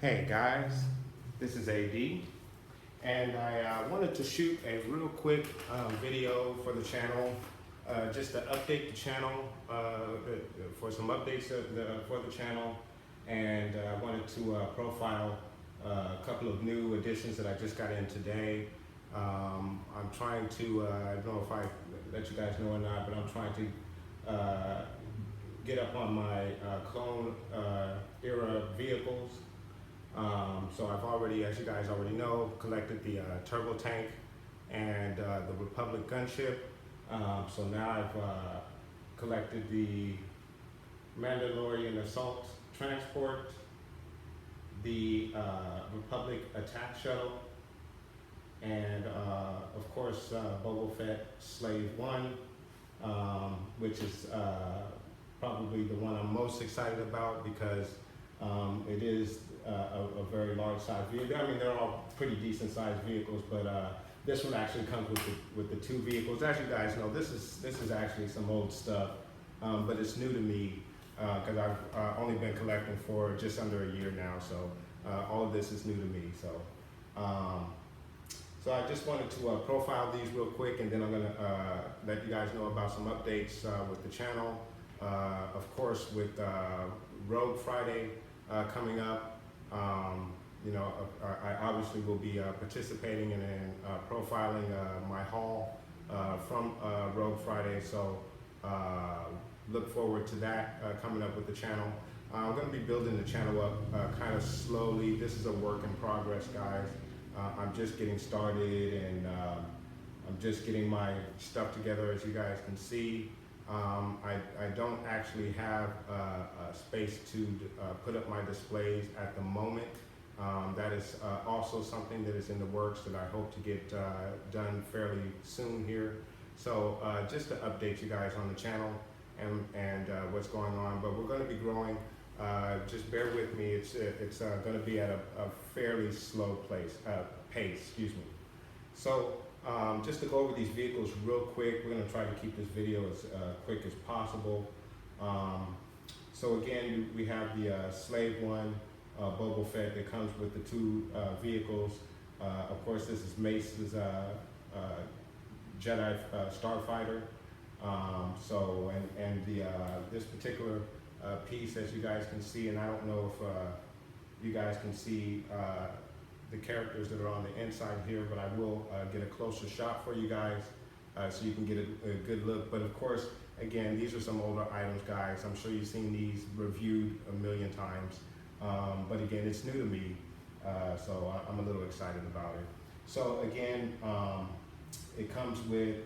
Hey guys, this is AD, and I wanted to shoot a real quick video for the channel, just to update the channel, for some updates for the channel, and I wanted to profile a couple of new additions that I just got in today. I'm trying to, I don't know if I let you guys know or not, but I'm trying to get up on my clone era vehicles. So I've already, as you guys already know, collected the turbo tank and the Republic gunship. So now I've collected the Mandalorian assault transport, the Republic attack shuttle, and of course Boba Fett Slave One, which is probably the one I'm most excited about because it is a very large size vehicle. I mean, they're all pretty decent sized vehicles, but this one actually comes with the two vehicles. As you guys know, this is actually some old stuff, but it's new to me because I've only been collecting for just under a year now. So all of this is new to me. So I just wanted to profile these real quick, and then I'm gonna let you guys know about some updates with the channel. Of course, with Rogue Friday coming up, I obviously will be participating in profiling my haul from Rogue Friday. So look forward to that coming up with the channel. I'm going to be building the channel up kind of slowly. This is a work in progress, guys. I'm just getting started, and I'm just getting my stuff together, as you guys can see. I don't actually have a space to put up my displays at the moment. That is also something that is in the works that I hope to get done fairly soon here. So just to update you guys on the channel and what's going on, but we're going to be growing. Just bear with me. It's going to be at a fairly slow pace. Excuse me. So just to go over these vehicles real quick, we're going to try to keep this video as quick as possible. So again, we have the Slave One, Boba Fett, that comes with the two vehicles. Of course, this is Mace's Jedi Starfighter. This particular piece, as you guys can see, and I don't know if you guys can see the characters that are on the inside here, but I will get a closer shot for you guys so you can get a good look. But of course, again, these are some older items, guys. I'm sure you've seen these reviewed a million times. But again, it's new to me, so I'm a little excited about it. So again, it comes with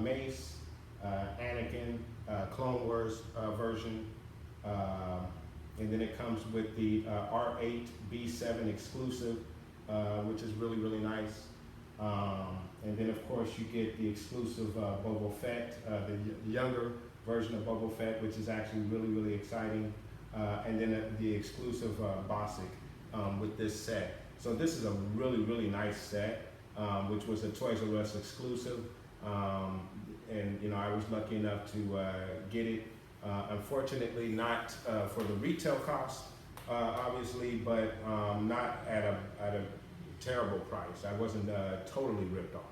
Mace, Anakin, Clone Wars version, and then it comes with the R8 B7 exclusive, which is really, really nice. And then of course you get the exclusive Boba Fett, the younger version of Boba Fett, which is actually really, really exciting. And then the exclusive Bossk with this set. So this is a really, really nice set, which was a Toys R Us exclusive. And I was lucky enough to get it. Unfortunately, not for the retail cost, obviously, but not at a terrible price. I wasn't totally ripped off.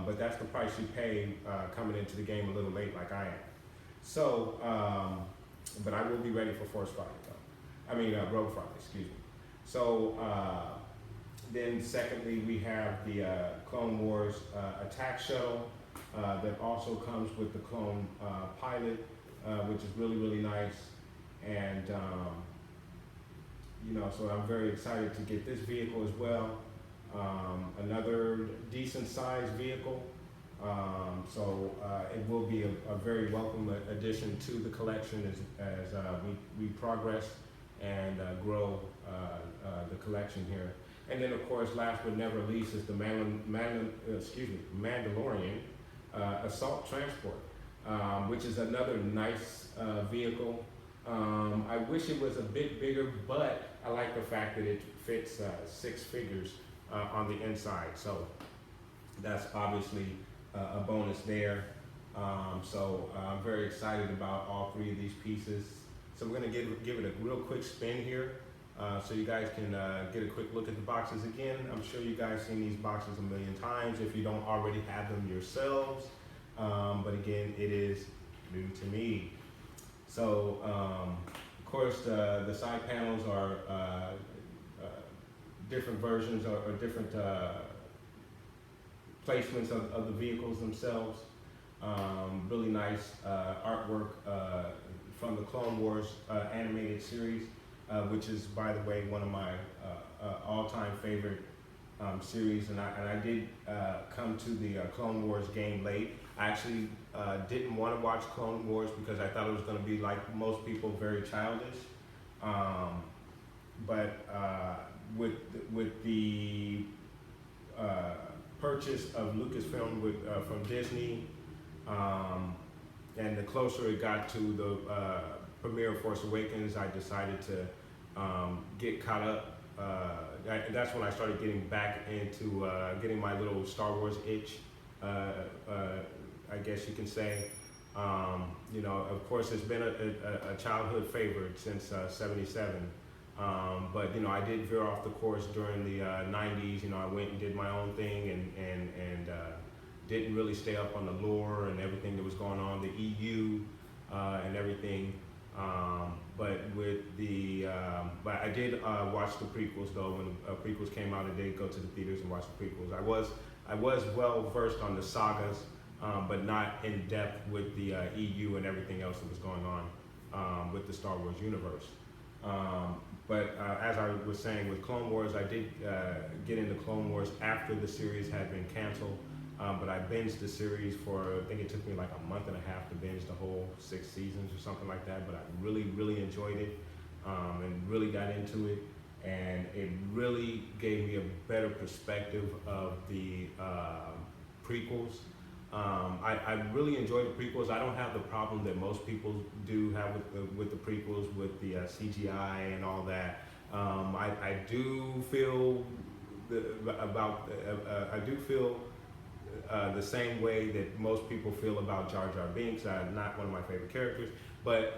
But that's the price you pay coming into the game a little late like I am. So, but I will be ready for Force Friday, though. I mean, Rogue Friday, excuse me. So, then secondly, we have the Clone Wars attack shuttle that also comes with the Clone Pilot, which is really, really nice. And, so I'm very excited to get this vehicle as well. Another decent sized vehicle. It will be a very welcome addition to the collection as we progress and grow the collection here. And then of course, last but never least, is the Mandalorian assault transport, which is another nice vehicle. I wish it was a bit bigger, but I like the fact that it fits 6 figures on the inside. So that's obviously a bonus there. I'm very excited about all 3 of these pieces. So we're going to give it a real quick spin here so you guys can get a quick look at the boxes again. I'm sure you guys seen these boxes a million times if you don't already have them yourselves. But again, it is new to me. So, of course, the side panels are different versions or different placements of the vehicles themselves. Really nice artwork from the Clone Wars animated series, which is, by the way, one of my all-time favorite series. And I did come to the Clone Wars game late. I actually didn't want to watch Clone Wars because I thought it was going to be, like most people, very childish. But with the purchase of Lucasfilm from Disney, and the closer it got to the premiere of Force Awakens, I decided to get caught up. That's when I started getting back into getting my little Star Wars itch, I guess you can say. You know, of course, it's been a childhood favorite since '77. But you know, I did veer off the course during the '90s. You know, I went and did my own thing and didn't really stay up on the lore and everything that was going on, the EU and everything. But I did watch the prequels though. When the prequels came out, I did go to the theaters and watch the prequels. I was well versed on the sagas, but not in depth with the EU and everything else that was going on with the Star Wars universe. But as I was saying with Clone Wars, I did get into Clone Wars after the series had been canceled. But I binged the series for, I think it took me like a month and a half to binge the whole 6 seasons or something like that. But I really, really enjoyed it and really got into it. And it really gave me a better perspective of the prequels. I really enjoy the prequels. I don't have the problem that most people do have with the prequels, with the CGI and all that. I do feel the same way that most people feel about Jar Jar Binks. Not one of my favorite characters, but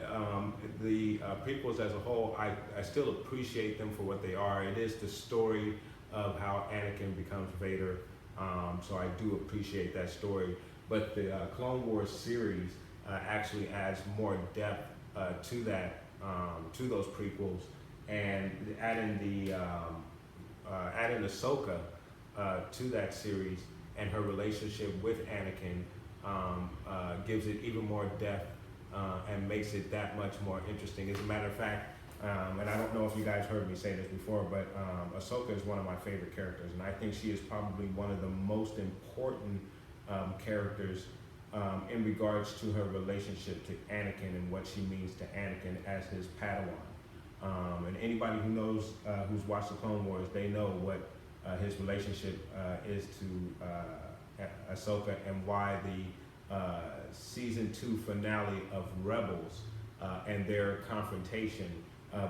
the prequels as a whole, I still appreciate them for what they are. It is the story of how Anakin becomes Vader, so I do appreciate that story. But the Clone Wars series actually adds more depth to that, to those prequels, and adding Ahsoka to that series and her relationship with Anakin gives it even more depth and makes it that much more interesting. As a matter of fact, and I don't know if you guys heard me say this before, but Ahsoka is one of my favorite characters, and I think she is probably one of the most important characters in regards to her relationship to Anakin and what she means to Anakin as his Padawan. And anybody who knows, who's watched the Clone Wars, they know what his relationship is to Ahsoka, and why the season 2 finale of Rebels and their confrontation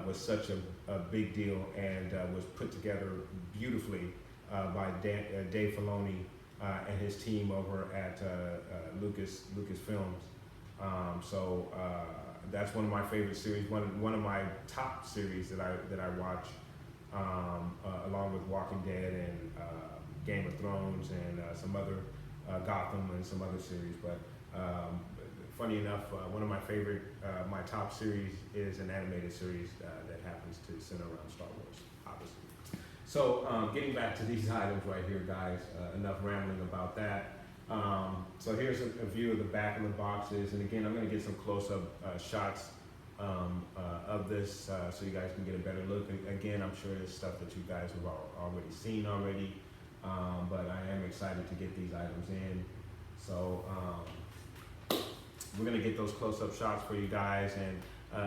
was such a big deal, and was put together beautifully by Dave Filoni and his team over at Lucasfilms. So that's one of my favorite series, one of my top series that I watch, along with Walking Dead and Game of Thrones and some other Gotham and some other series. But funny enough, one of my favorite, my top series is an animated series that happens to center around Star Wars, obviously. So getting back to these items right here, guys, enough rambling about that. So here's a view of the back of the boxes, and again, I'm going to get some close-up shots of this so you guys can get a better look. And again, I'm sure it's stuff that you guys have already seen already, but I am excited to get these items in. So we're going to get those close-up shots for you guys, and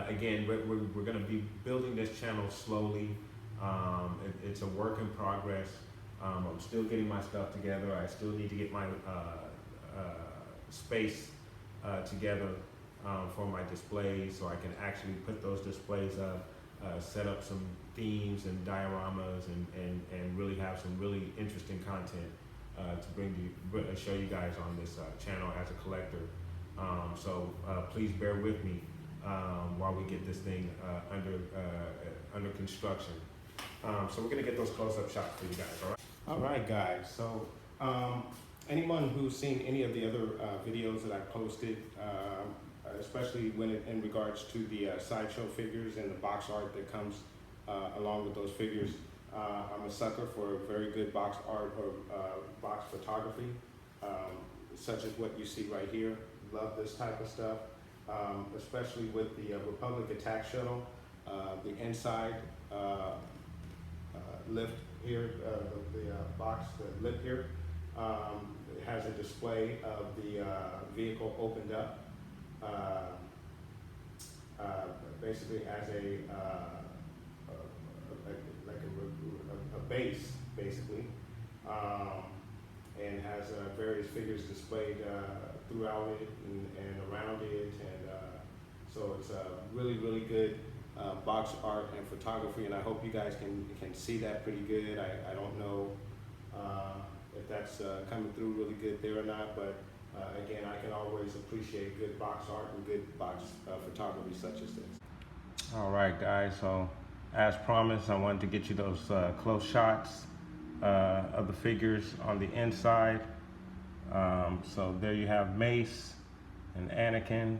again, we're going to be building this channel slowly. It's a work in progress. I'm still getting my stuff together. I still need to get my space together for my displays, so I can actually put those displays up, set up some themes and dioramas, and really have some really interesting content to show you guys on this channel as a collector. So please bear with me while we get this thing under construction. So we're gonna get those close-up shots for you guys, all right? All right, guys, so anyone who's seen any of the other videos that I posted, especially in regards to the sideshow figures and the box art that comes along with those figures, I'm a sucker for very good box art or box photography, such as what you see right here. Love this type of stuff, especially with the Republic Attack Shuttle. The inside lift here, the box, the lip here, it has a display of the vehicle opened up, basically as a base, basically, and has various figures displayed throughout it and around it, and so it's a really good box art and photography, and I hope you guys can see that pretty good. I don't know if that's coming through really good there or not, but again, I can always appreciate good box art and good box photography such as this. All right, guys, so as promised, I wanted to get you those close shots of the figures on the inside. So there you have Mace and Anakin.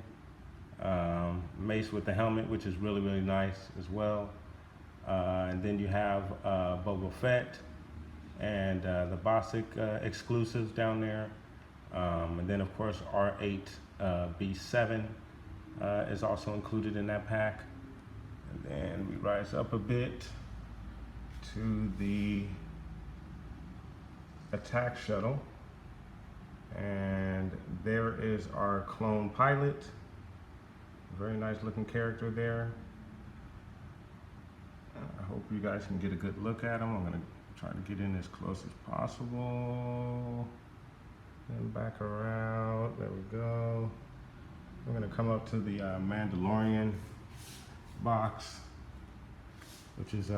Mace with the helmet, which is really nice as well. And then you have Boba Fett and the Bossk exclusives down there. And then of course R8B7 is also included in that pack. And then we rise up a bit to the attack shuttle. And there is our clone pilot. Very nice looking character there. I hope you guys can get a good look at him. I'm gonna try to get in as close as possible. And back around, there we go. We're gonna come up to the Mandalorian box, which is,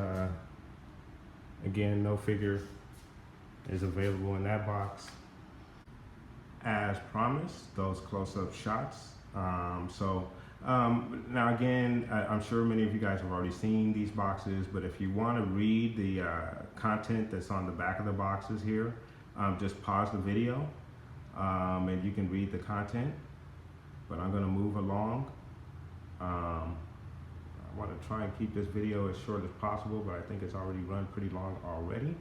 again, no figure is available in that box. As promised, those close-up shots. Now again, I'm sure many of you guys have already seen these boxes, but if you want to read the content that's on the back of the boxes here, just pause the video and you can read the content. But I'm going to move along. I want to try and keep this video as short as possible, but I think it's already run pretty long already.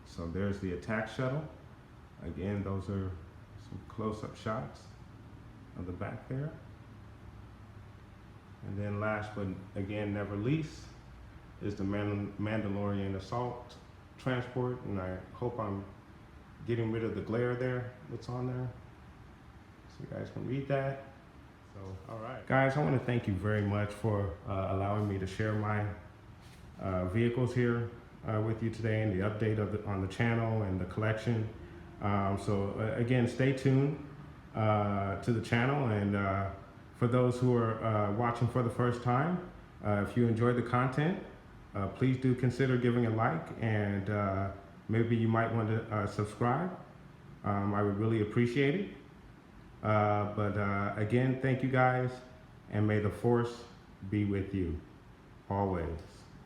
So there's the attack shuttle. Again, those are some close-up shots of the back there. And then last but again never least is the Mandalorian assault transport, and I hope I'm getting rid of the glare there that's on there so you guys can read that. So, all right, guys, I want to thank you very much for allowing me to share my vehicles here with you today, and the update on the channel and the collection. Again, stay tuned to the channel, and for those who are watching for the first time, if you enjoyed the content, please do consider giving a like, and maybe you might want to subscribe. I would really appreciate it. Again, thank you guys, and may the Force be with you always.